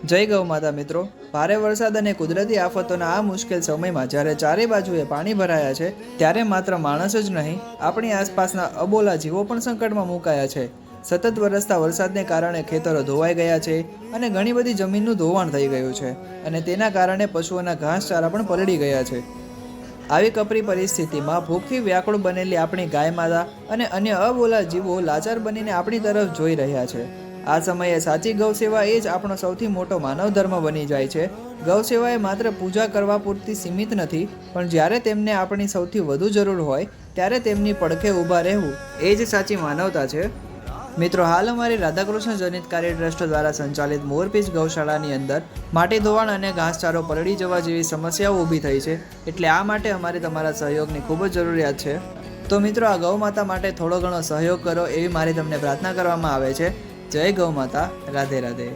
જય ગૌ માતા મિત્રો, ભારે વરસાદ અને કુદરતી આફતોના આ મુશ્કેલ સમયમાં જ્યારે ચારે બાજુએ પાણી ભરાયા છે, ત્યારે માત્ર માણસ જ નહીં, આપણી આસપાસના અબોલા જીવો પણ સંકટમાં મુકાયા છે. સતત વરસતા વરસાદને કારણે ખેતરો ધોવાઈ ગયા છે અને ઘણી બધી જમીનનું ધોવાણ થઈ ગયું છે અને તેના કારણે પશુઓના ઘાસચારા પણ પલળી ગયા છે. આવી કપરી પરિસ્થિતિમાં ભૂખથી વ્યાકુળ બનેલી આપણી ગાય માતા અને અન્ય અબોલા જીવો લાચાર બનીને આપણી તરફ જોઈ રહ્યા છે. આ સમયે સાચી ગૌસેવા એ જ આપણો સૌથી મોટો માનવ ધર્મ બની જાય છે. ગૌસેવા એ માત્ર પૂજા કરવા પૂરતી સીમિત નથી, પણ જ્યારે તેમને આપણી સૌથી વધુ જરૂર હોય ત્યારે તેમની પડખે ઊભા રહેવું એ જ સાચી માનવતા છે. મિત્રો, હાલ અમારી રાધાકૃષ્ણ જનિતકારી ટ્રસ્ટ દ્વારા સંચાલિત મોરપીંછ ગૌશાળાની અંદર માટી ધોવાણ અને ઘાસચારો પલળી જવા જેવી સમસ્યાઓ ઊભી થઈ છે, એટલે આ માટે અમારે તમારા સહયોગની ખૂબ જ જરૂરિયાત છે. તો મિત્રો, આ ગૌ માતા માટે થોડો ઘણો સહયોગ કરો એવી મારી તમને પ્રાર્થના કરવામાં આવે છે. જય ગૌ માતા. રાધે રાધે.